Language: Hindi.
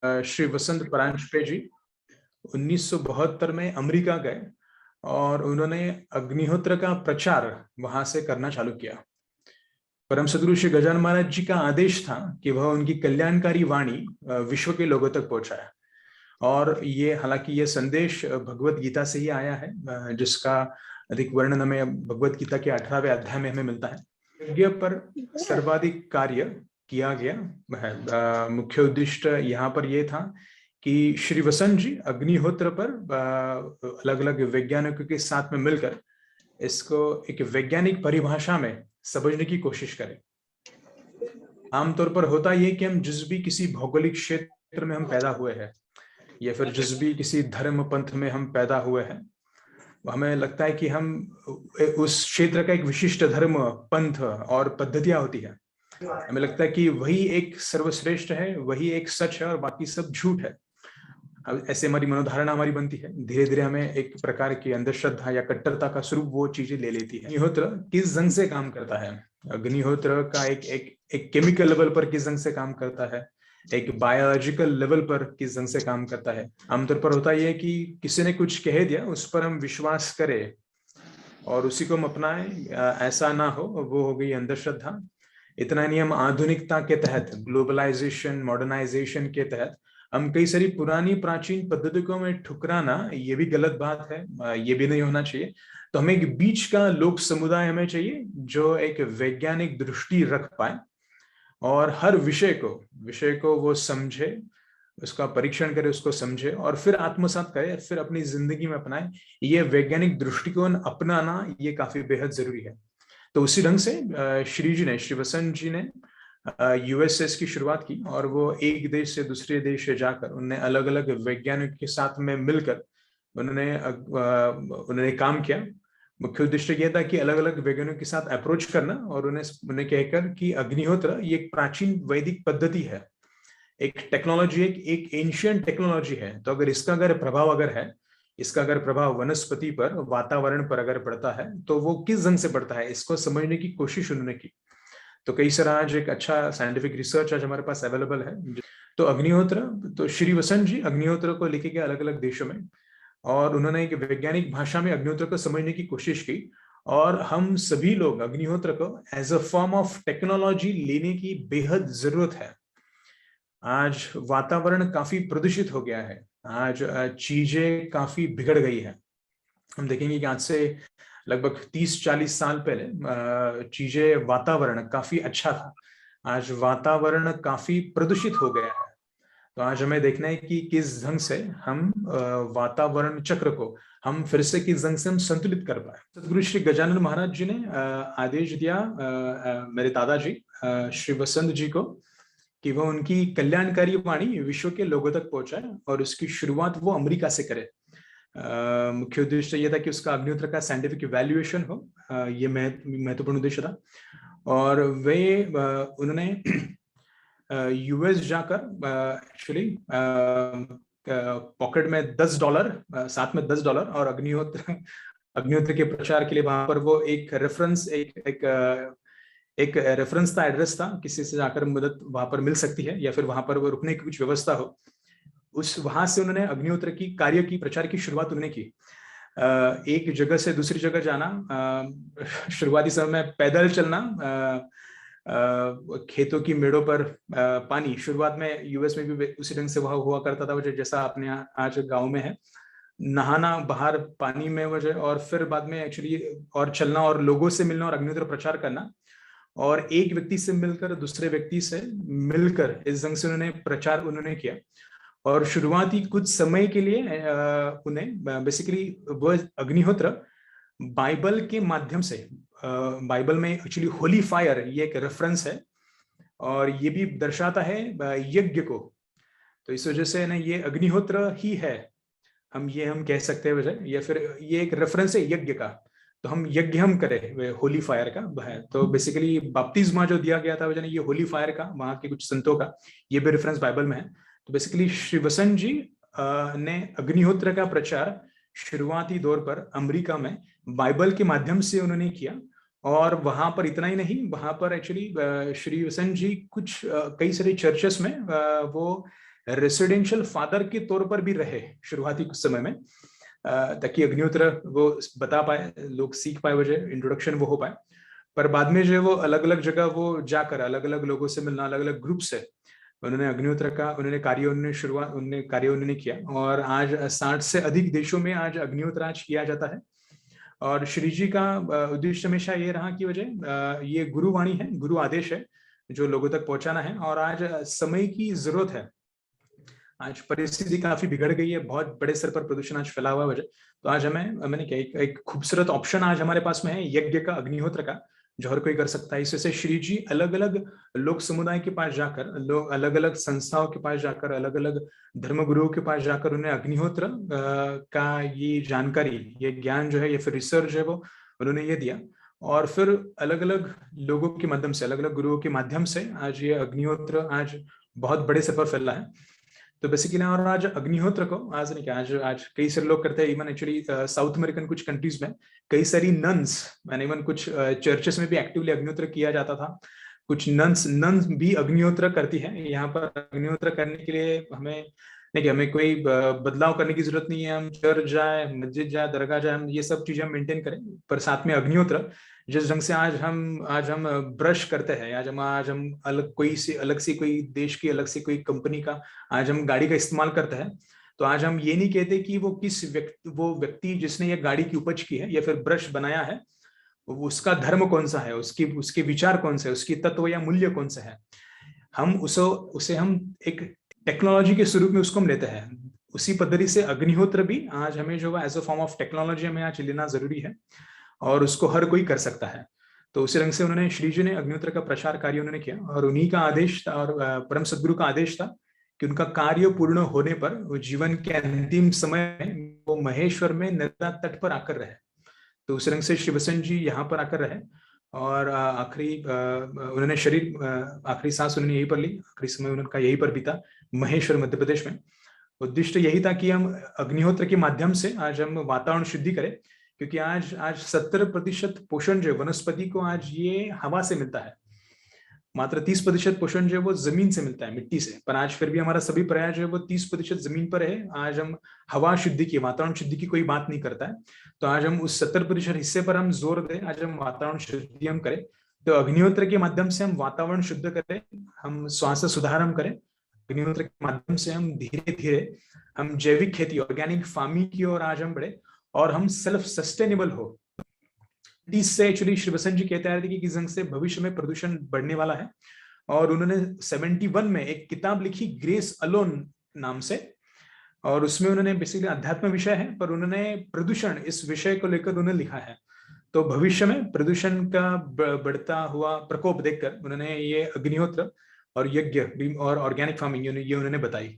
श्री वसंत परांजपे जी 1972 में अमेरिका गए और उन्होंने अग्निहोत्र का प्रचार वहां से करना चालू किया। परम सदगुरु श्री गजानन महाराज जी का आदेश था कि वह उनकी कल्याणकारी वाणी विश्व के लोगों तक पहुंचाए। और ये हालांकि ये संदेश भगवत गीता से ही आया है, जिसका अधिक वर्णन हमें भगवत गीता के 18वें अध्याय में हमें मिलता है। यज्ञ पर सर्वाधिक कार्य किया गया। मुख्य उद्देश्य यहाँ पर यह था कि श्री वसंत जी अग्निहोत्र पर अलग अलग वैज्ञानिकों के साथ में मिलकर इसको एक वैज्ञानिक परिभाषा में समझने की कोशिश करें। आमतौर पर होता यह कि हम जिस भी किसी भौगोलिक क्षेत्र में हम पैदा हुए हैं या फिर जिस भी किसी धर्म पंथ में हम पैदा हुए हैं, हमें लगता है कि हम उस क्षेत्र का एक विशिष्ट धर्म पंथ और पद्धतियां होती है। हमें लगता है कि वही एक सर्वश्रेष्ठ है, वही एक सच है और बाकी सब झूठ है। ऐसे हमारी मनोधारणा हमारी बनती है। धीरे धीरे हमें एक प्रकार की अंधश्रद्धा या कट्टरता का स्वरूप वो चीजें ले लेती है। अग्निहोत्र किस ढंग से काम करता है? अग्निहोत्र का एक केमिकल लेवल पर किस ढंग से काम करता है, एक बायोलॉजिकल लेवल पर किस ढंग से काम करता है। आमतौर पर होता यह है कि किसी ने कुछ कह दिया, उस पर हम विश्वास करें और उसी को हम अपनाएं, ऐसा ना हो, वो हो गई अंधश्रद्धा। इतना नहीं, हम आधुनिकता के तहत, ग्लोबलाइजेशन, मॉडर्नाइजेशन के तहत हम कई सारी पुरानी प्राचीन पद्धतियों में ठुकराना, ये भी गलत बात है, ये भी नहीं होना चाहिए। तो हमें एक बीच का लोक समुदाय हमें चाहिए जो एक वैज्ञानिक दृष्टि रख पाए और हर विषय को वो समझे, उसका परीक्षण करे, उसको समझे और फिर आत्मसात करे, फिर अपनी जिंदगी में अपनाए। ये वैज्ञानिक दृष्टिकोण अपनाना ये काफी बेहद जरूरी है। तो उसी ढंग से श्री वसंत जी ने यूएसएस की शुरुआत की और वो एक देश से दूसरे देश से जाकर उन्होंने अलग अलग वैज्ञानिकों के साथ में मिलकर उन्होंने काम किया। मुख्य उद्देश्य यह था कि अलग अलग वैज्ञानिकों के साथ अप्रोच करना और उन्हें कहकर कि अग्निहोत्र ये एक प्राचीन वैदिक पद्धति है, एक टेक्नोलॉजी, एक एंशियंट टेक्नोलॉजी है। तो अगर इसका प्रभाव वनस्पति पर, वातावरण पर अगर पड़ता है तो वो किस ढंग से पड़ता है, इसको समझने की कोशिश उन्होंने की। तो कई सारा आज एक अच्छा साइंटिफिक रिसर्च आज हमारे पास अवेलेबल है। तो अग्निहोत्र, तो श्री वसंत जी अग्निहोत्र को लेके गए अलग अलग देशों में और उन्होंने एक वैज्ञानिक भाषा में अग्निहोत्र को समझने की कोशिश की। और हम सभी लोग अग्निहोत्र को as a form of technology लेने की बेहद जरूरत है। आज वातावरण काफी प्रदूषित हो गया है, आज चीजें काफी बिगड़ गई है। हम देखेंगे कि आज से लगभग 30-40 साल पहले चीजें, वातावरण काफी अच्छा था। आज वातावरण काफी प्रदूषित हो गया है। तो आज हमें देखना है कि किस ढंग से हम वातावरण चक्र को हम फिर से किस ढंग से हम संतुलित कर पाए। सदगुरु श्री गजानन महाराज जी ने आदेश दिया मेरे दादाजी श्री वसंत जी को कि वह उनकी कल्याणकारी वाणी विश्व के लोगों तक पहुंचाए और उसकी शुरुआत वो अमेरिका से करे। मुख्य उद्देश्य यह था कि उसका अग्निहोत्र का साइंटिफिक इवैल्यूएशन हो, ये महत्वपूर्ण उद्देश्य था। और वे उन्होंने यूएस जाकर एक्चुअली पॉकेट में $10, साथ में $10 और अग्निहोत्र के प्रचार के लिए वहां पर वो एक रेफरेंस, एक रेफरेंस था, एड्रेस था, किसी से जाकर मदद वहां पर मिल सकती है या फिर वहां पर वो रुकने की कुछ व्यवस्था हो। उस वहां से उन्होंने अग्निहोत्र की कार्य की, प्रचार की शुरुआत उन्होंने की। एक जगह से दूसरी जगह जाना, शुरुआती समय में पैदल चलना, खेतों की मेड़ों पर पानी, शुरुआत में यूएस में भी उसी ढंग से वहां हुआ करता था, जैसा अपने आज गांव में है, नहाना बाहर पानी में वजह, और फिर बाद में एक्चुअली और चलना और लोगों से मिलना और अग्निहोत्र प्रचार करना और एक व्यक्ति से मिलकर दूसरे व्यक्ति से मिलकर इस ढंग से उन्होंने किया। और शुरुआती कुछ समय के लिए उन्हें बेसिकली वो अग्निहोत्र बाइबल के माध्यम से, बाइबल में एक्चुअली होली फायर ये एक रेफरेंस है और ये भी दर्शाता है यज्ञ को। तो इस वजह से ना ये अग्निहोत्र ही है, हम कह सकते हैं वजह, या फिर ये एक रेफरेंस है यज्ञ का। तो हम यज्ञ हम करें होली फायर का है। तो बेसिकली बपतिस्मा जो दिया गया था वजह ये होली फायर का, वहां के कुछ संतों का, ये भी रेफरेंस बाइबल में है। तो बेसिकली श्री वसंत जी ने अग्निहोत्र का प्रचार शुरुआती दौर पर अमेरिका में बाइबल के माध्यम से उन्होंने किया। और वहां पर इतना ही नहीं, वहां पर एक्चुअली श्री वसंत जी कई सारे चर्चेस में वो रेसिडेंशियल फादर के तौर पर भी रहे शुरुआती कुछ समय में, ताकि अग्निहोत्र वो बता पाए, लोग सीख पाए, वजह इंट्रोडक्शन वो हो पाए। पर बाद में जो है वो अलग अलग जगह वो जाकर अलग अलग लोगों से मिलना, अलग अलग ग्रुप से उन्होंने अग्निहोत्र का उन्होंने कार्य उन्होंने किया। और आज 60 से अधिक देशों में आज अग्निहोत्र आज किया जाता है। और श्री जी का उद्देश्य हमेशा ये रहा कि वजह ये गुरुवाणी है, गुरु आदेश है जो लोगों तक पहुंचाना है। और आज समय की जरूरत है, आज परिस्थिति काफी बिगड़ गई है, बहुत बड़े स्तर पर प्रदूषण आज फैला हुआ है। तो आज मैंने क्या एक खूबसूरत ऑप्शन आज हमारे पास में है, यज्ञ का, अग्निहोत्र का, जो हर कोई कर सकता है। इससे श्री जी अलग अलग लोक समुदाय के पास जाकर, लोग अलग अलग संस्थाओं के पास जाकर, अलग अलग धर्म गुरुओं के पास जाकर उन्हें अग्निहोत्र का ये जानकारी, ये ज्ञान जो है, ये फिर रिसर्च है, वो उन्होंने ये दिया। और फिर अलग अलग लोगों के माध्यम से, अलग अलग गुरुओं के माध्यम से आज ये अग्निहोत्र आज बहुत बड़े स्तर पर फैला है। तो बेसिकली, और आज अग्निहोत्र को आज नहीं क्या, आज कई सारे लोग करते हैं। इवन एक्चुअली साउथ अमेरिकन कुछ कंट्रीज में कई सारी नन्स, मैंने इवन कुछ चर्चेस में भी एक्टिवली अग्निहोत्र किया जाता था। कुछ नन्स भी अग्निहोत्र करती है। यहाँ पर अग्निहोत्र करने के लिए हमें कोई बदलाव करने की जरूरत नहीं है। हम चर्च जाए, मस्जिद जाए, दरगाह जाए, हम ये सब चीजें हम मेंटेन करें, पर साथ में अग्निहोत्र जिस ढंग से आज हम ब्रश करते हैं, आज हम अलग सी कोई देश की, अलग सी कोई कंपनी का आज हम गाड़ी का इस्तेमाल करते हैं। तो आज हम ये नहीं कहते कि वो व्यक्ति जिसने ये गाड़ी की उपज की है या फिर ब्रश बनाया है, उसका धर्म कौन सा है, उसके विचार कौन से है, उसकी तत्व या मूल्य कौन सा है। हम उसे हम एक टेक्नोलॉजी के स्वरूप में उसको हम लेते हैं। उसी पद्धति से अग्निहोत्र भी आज हमें जो as a form of technology हमें आज लेना जरूरी है, और उसको हर कोई कर सकता है। तो उसी रंग से उन्होंने, श्री जी ने अग्निहोत्र का प्रचार कार्य उन्होंने किया, और उन्हीं का आदेश था, और परम सदगुरु का आदेश था कि उनका कार्य पूर्ण होने पर वो जीवन के अंतिम समय में वो महेश्वर में नर्मदा तट पर आकर रहे। तो उस रंग से श्री बसंत जी यहाँ पर आकर रहे, और उन्होंने आखिरी सांस उन्होंने यहीं पर ली, आखिरी समय उनका यहीं पर बीता, महेश्वर मध्य प्रदेश में। उद्देश्य यही था कि हम अग्निहोत्र के माध्यम से आज हम वातावरण शुद्धि करें, क्योंकि आज 70% पोषण जो वनस्पति को आज ये हवा से मिलता है, मात्र 30% पोषण जो है वो जमीन से मिलता है, मिट्टी से। पर आज फिर भी हमारा सभी प्रयास जो है वो 30% जमीन पर है। आज हम हवा शुद्धि की, वातावरण शुद्धि की कोई बात नहीं करता है। तो आज हम उस 70% हिस्से पर हम जोर दें, आज हम वातावरण शुद्धि हम करें। तो अग्निहोत्र के माध्यम से हम वातावरण शुद्ध करें, हम स्वास्थ्य सुधार हम करें। अग्निहोत्र के माध्यम से हम धीरे धीरे हम जैविक खेती, ऑर्गेनिक फार्मिंग की ओर आज हम बढ़े, और हम सेल्फ सस्टेनेबल हो। इससे एक्चुअली श्री बसंत जी कहते हैं कि किस ढंग से भविष्य में प्रदूषण बढ़ने वाला है। और उन्होंने 71 में एक किताब लिखी, ग्रेस अलोन नाम से, और उसमें उन्होंने बेसिकली अध्यात्म विषय है, पर उन्होंने प्रदूषण इस विषय को लेकर उन्होंने लिखा है। तो भविष्य में प्रदूषण का बढ़ता हुआ प्रकोप देखकर उन्होंने ये अग्निहोत्र और यज्ञ और ऑर्गेनिक फार्मिंग ये उन्होंने बताई।